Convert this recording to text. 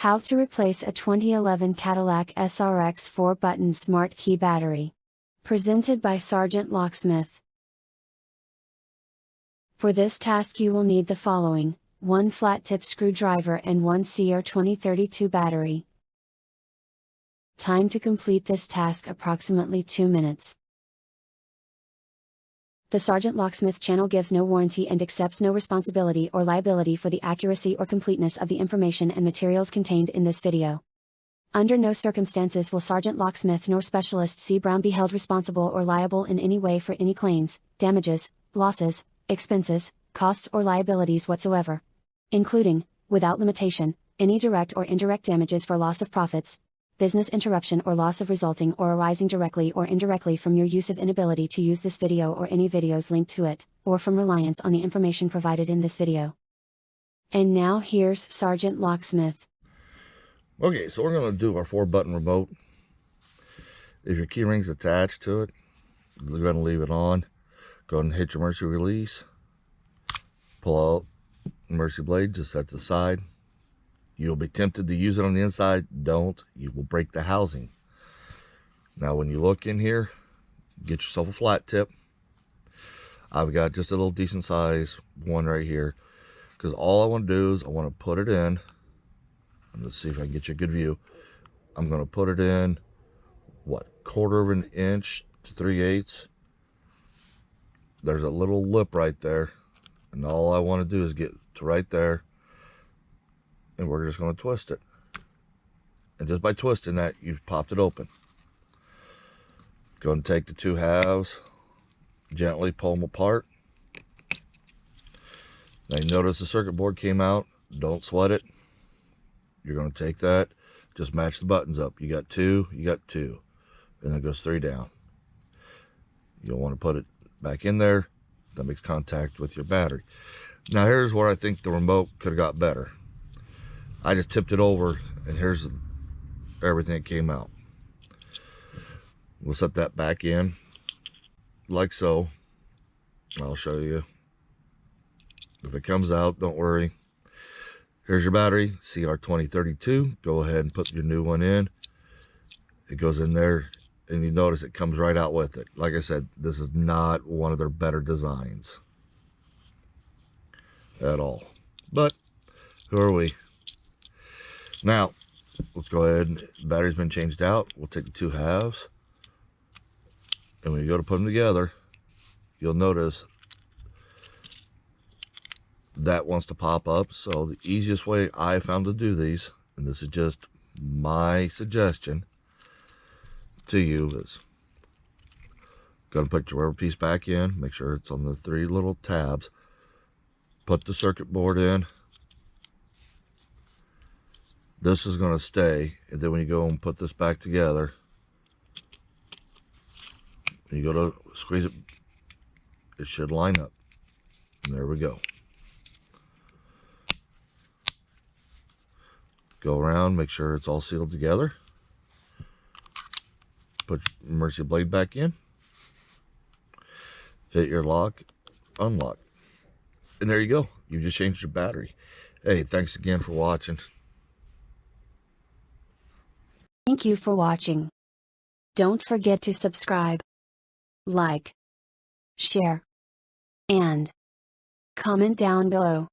How to replace a 2011 Cadillac SRX 4-button smart key battery. Presented by SgtLocksmith. For this task you will need the following: 1 flat tip screwdriver and 1 CR2032 battery. Time to complete this task approximately 2 minutes. The SgtLocksmith channel gives no warranty and accepts no responsibility or liability for the accuracy or completeness of the information and materials contained in this video. Under no circumstances will SgtLocksmith nor Specialist C. Brown be held responsible or liable in any way for any claims, damages, losses, expenses, costs or liabilities whatsoever, including, without limitation, any direct or indirect damages for loss of profits, business interruption or loss of resulting or arising directly or indirectly from your use of inability to use this video or any videos linked to it, or from reliance on the information provided in this video. And now here's SgtLocksmith. Okay, so we're going to do our 4-button remote. If your key ring's attached to it, you're going to leave it on. Go ahead and hit your emergency release. Pull out emergency blade, just set to the side. You'll be tempted to use it on the inside. Don't. You will break the housing. Now when you look in here, get yourself a flat tip. I've got just a little decent size one right here, because all I want to do is I want to put it in. Let's see if I can get you a good view. I'm going to put it in, what, 1/4 of an inch to 3/8. There's a little lip right there, and all I want to do is get to right there, and we're just going to twist it. And just by twisting that, you've popped it open. Go and take the 2 halves, gently pull them apart. Now you notice the circuit board came out. Don't sweat it. You're going to take that, just match the buttons up. You got 2, you got 2, and then it goes 3 down. You'll want to put it back in there. That makes contact with your battery. Now here's where I think the remote could have got better. I just tipped it over, and here's everything that came out. We'll set that back in like so. I'll show you. If it comes out, don't worry. Here's your battery, CR2032. Go ahead and put your new one in. It goes in there, and you notice it comes right out with it. Like I said, this is not one of their better designs at all. But who are we? Now, let's go ahead. The battery's been changed out. We'll take the 2 halves, and when you go to put them together, you'll notice that wants to pop up. So the easiest way I found to do these, and this is just my suggestion to you, is go and put your rubber piece back in. Make sure it's on the 3 little tabs. Put the circuit board in. This is going to stay, and then when you go and put this back together, you go to squeeze it, it should line up. And there we go. Go around, make sure it's all sealed together. Put your emergency blade back in. Hit your lock, unlock. And there you go. You just changed your battery. Hey, thanks again for watching. Thank you for watching. Don't forget to subscribe, like, share, and comment down below.